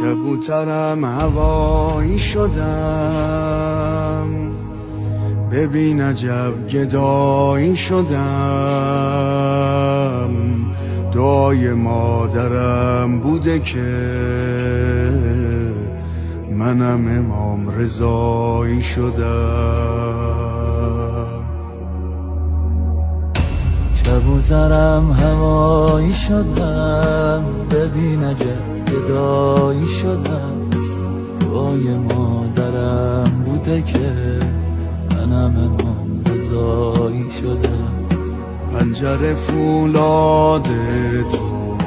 کبوترم هوایی شدم، ببین عجب گدایی شدم. دعای مادرم بوده که منم امام رضایی شدم. کبوترم هوایی شدم، ببین عجب گدایی شدم. دعای مادرم بوده که منم امام رضایی شدم. پنجره فولاد تو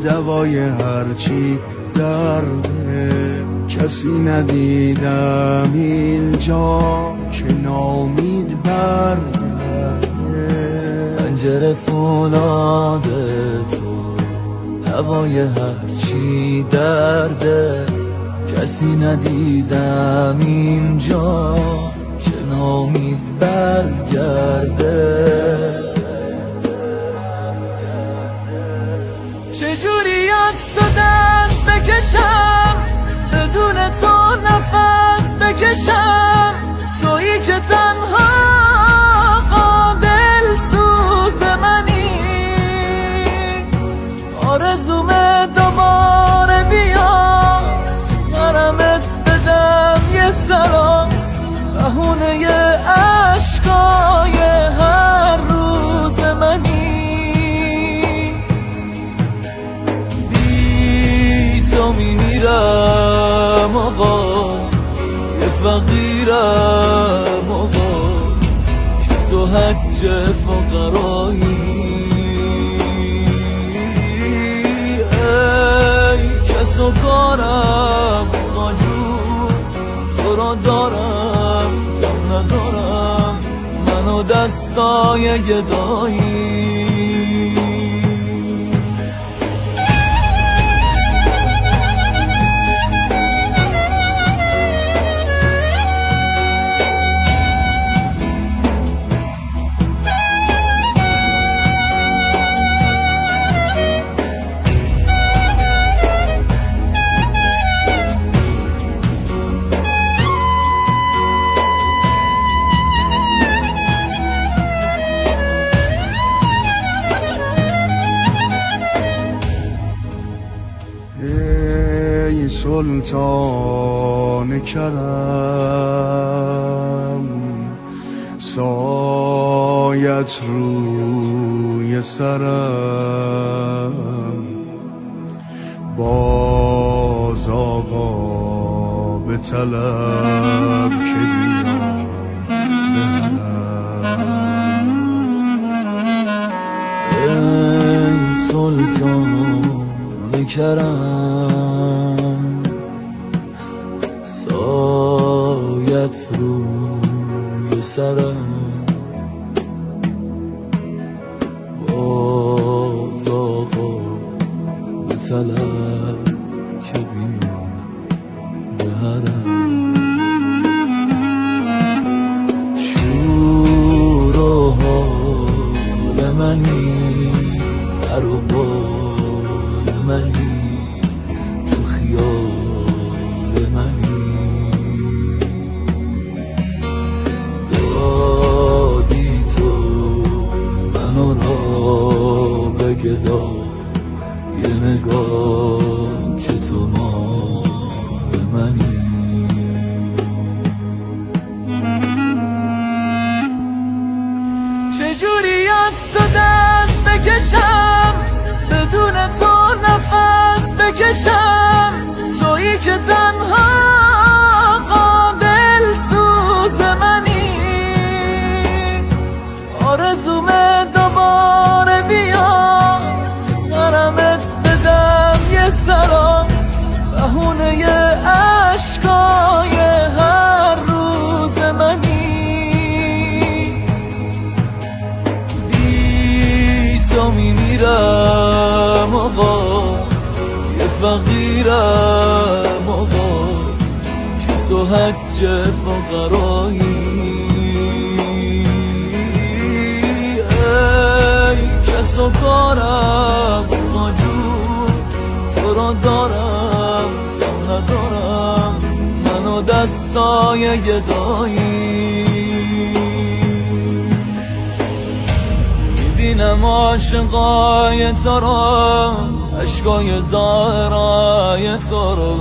دوای هرچی درده، کسی ندیدم اینجا که نامید برگرده. پنجره فولاد تو دوای هرچی درده، کسی ندیدم اینجا که نامید برگرده. چجوری از تو دست بکشم، بدون تو نفس بکشم. تویی که تنها قابل سوز منی، آرزومه دوباره بیا حرمت بدم یه سلام. بهونه عشقای هر روز منی، بی تو میمیرم آقا، یه فقیرم آقا، که تو حج فقرایی. ای کس و کارم آقا جون، تو را دارم کم ندارم، منو دستای گدایی. ای سلطان کرم، سایت روی سرم. باز آقا به طلب که بیام ای سلطان کرم، سایت روی سرم. باز آقا به طلب که بیام به حرم. شور و حال منی، در و بال منی، تو خیال منی. دادی تو منو را به گدا، یه نگاه که تو مال منی. چجوری از تو دست بکشم، بدون تو نفس بکشم. تویی که تنها قابل سوز منی، آرزومه دوباره بیا حرمت بدم یه سلام. بهونه عشقای هر روز منی، بی تو میمیرم آقا، یه فقیرم آقا، که تو حج فقرایی. ای کس و کارم دارم کم ندارم من و دستای گدایی میبینم عاشقای تو رو عشقای ظاهرای تو رو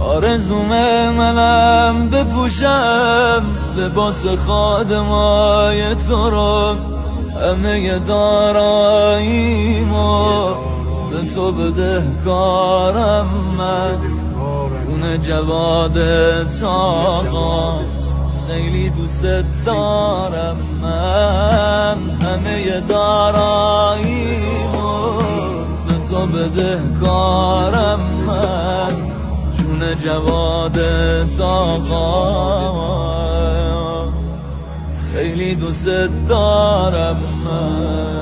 آرزومه منم بپوشم لباس خادمای تو رو همه داراییمو به تو بدهکارم من اون جواد آقا خیلی دوست دارم من همه داراییمو به تو بدهکارم من جون جواد آقا خیلی دوست دارم من